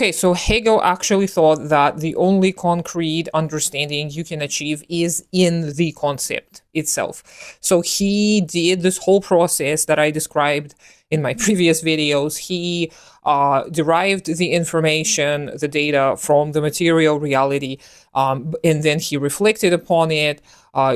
Okay, so Hegel actually thought that the only concrete understanding you can achieve is in the concept itself. So he did this whole process that I described in my previous videos. He derived the information, the data from the material reality, and then he reflected upon it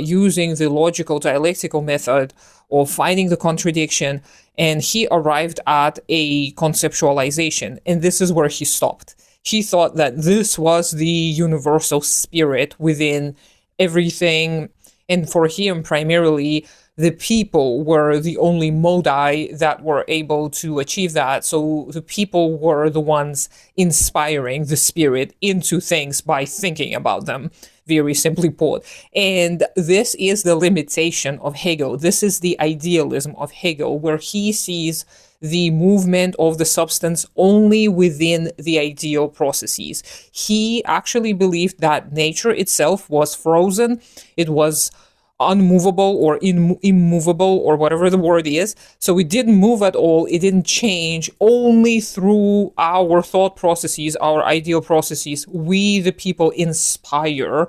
using the logical dialectical method of finding the contradiction, and he arrived at a conceptualization, and this is where he stopped. He thought that this was the universal spirit within everything, and for him, primarily, the people were the only modi that were able to achieve that. So the people were the ones inspiring the spirit into things by thinking about them, very simply put. And this is the limitation of Hegel. This is the idealism of Hegel, where he sees the movement of the substance only within the ideal processes. He actually believed that nature itself was frozen. It was unmovable or immovable or whatever the word is. So it didn't move at all. It didn't change. Only through our thought processes, our ideal processes, we, the people, inspire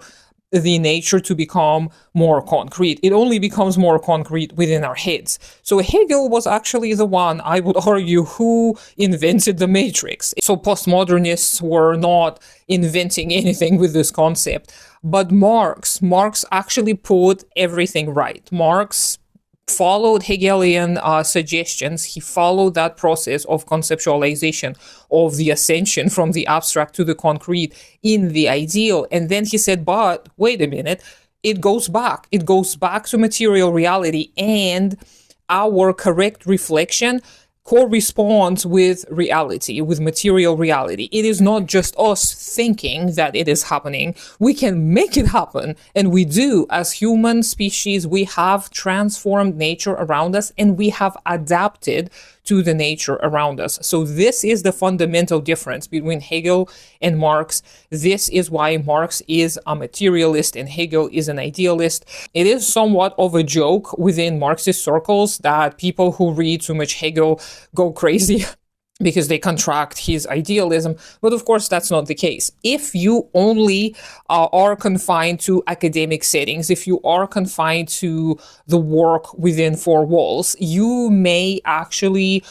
the nature to become more concrete. It only becomes more concrete within our heads. So Hegel was actually the one, I would argue, who invented the matrix. So postmodernists were not inventing anything with this concept. But Marx actually put everything right. Marx followed Hegelian suggestions. He followed that process of conceptualization of the ascension from the abstract to the concrete in the ideal. And then he said, but wait a minute, it goes back. It goes back to material reality, and our correct reflection corresponds with reality, with material reality. It is not just us thinking that it is happening. We can make it happen, and we do. As human species, we have transformed nature around us, and we have adapted to the nature around us. So this is the fundamental difference between Hegel and Marx. This is why Marx is a materialist and Hegel is an idealist. It is somewhat of a joke within Marxist circles that people who read too much Hegel go crazy because they contract his idealism. But of course, that's not the case. If you only are confined to academic settings, if you are confined to the work within four walls, you may actually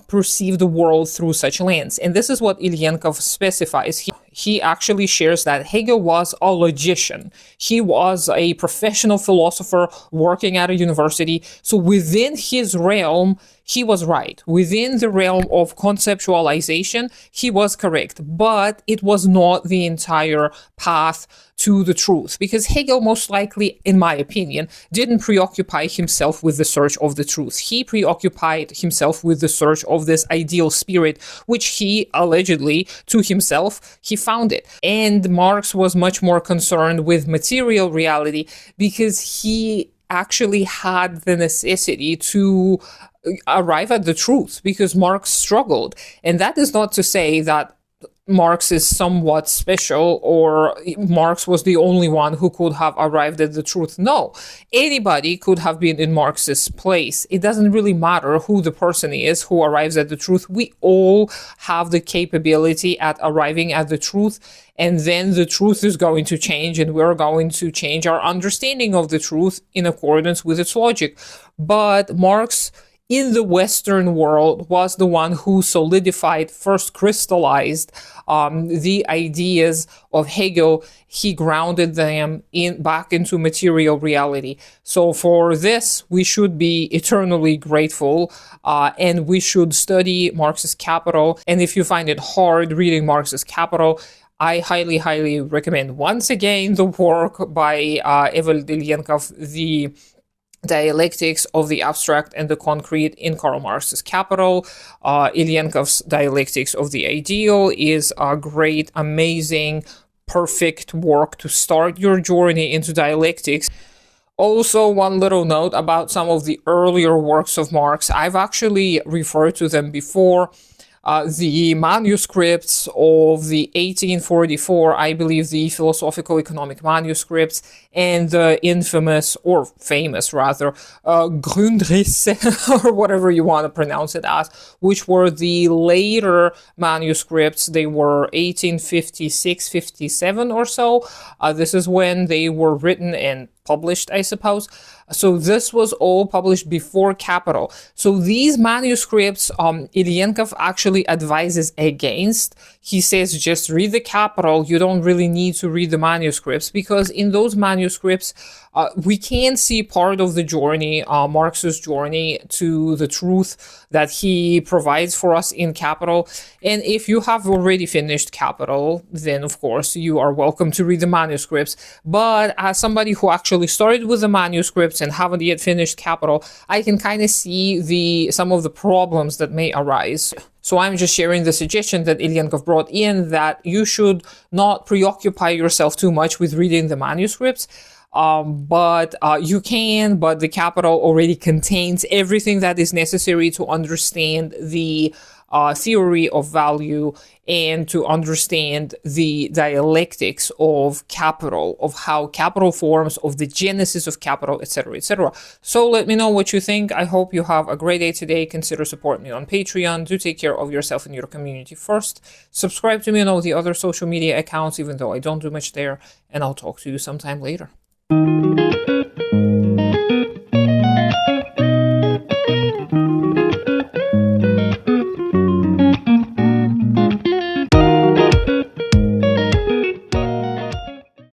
perceive the world through such lens. And this is what Ilyenkov specifies. He actually shares that Hegel was a logician. He was a professional philosopher working at a university. So within his realm, he was right. Within the realm of conceptualization, he was correct. But it was not the entire path to the truth, because Hegel most likely, in my opinion, didn't preoccupy himself with the search of the truth. He preoccupied himself with the search of this ideal spirit, which he allegedly, to himself, he found it. And Marx was much more concerned with material reality because he actually had the necessity to arrive at the truth, because Marx struggled. And that is not to say that Marx is somewhat special or Marx was the only one who could have arrived at the truth. No, anybody could have been in Marx's place. It doesn't really matter who the person is who arrives at the truth. We all have the capability at arriving at the truth, and then the truth is going to change, and we're going to change our understanding of the truth in accordance with its logic. But Marx, in the Western world, was the one who solidified, first crystallized the ideas of Hegel. He grounded them back into material reality. So for this, we should be eternally grateful, and we should study Marx's Capital. And if you find it hard reading Marx's Capital, I highly, highly recommend, once again, the work by Evald Ilyenkov, the Dialectics of the Abstract and the Concrete in Karl Marx's Capital. Ilyenkov's Dialectics of the Ideal is a great, amazing, perfect work to start your journey into dialectics. Also, one little note about some of the earlier works of Marx. I've actually referred to them before. the manuscripts of the 1844, I believe the philosophical economic manuscripts, and the infamous, or famous rather, Grundrisse, or whatever you want to pronounce it as, which were the later manuscripts. They were 1856, 57 or so. This is when they were written and published, I suppose. So this was all published before Capital. So these manuscripts, Ilyenkov actually advises against. He says, just read the Capital. You don't really need to read the manuscripts, because in those manuscripts, we can see part of the journey, Marx's journey to the truth that he provides for us in Capital. And if you have already finished Capital, then of course you are welcome to read the manuscripts. But as somebody who actually started with the manuscripts and haven't yet finished Capital, I can kind of see some of the problems that may arise. So I'm just sharing the suggestion that Ilyenkov brought in, that you should not preoccupy yourself too much with reading the manuscripts. But you can, but the Capital already contains everything that is necessary to understand the theory of value and to understand the dialectics of capital, of how capital forms, of the genesis of capital, etc., etc. So let me know what you think. I hope you have a great day today. Consider supporting me on Patreon. Do take care of yourself and your community first. Subscribe to me on all the other social media accounts, even though I don't do much there, and I'll talk to you sometime later.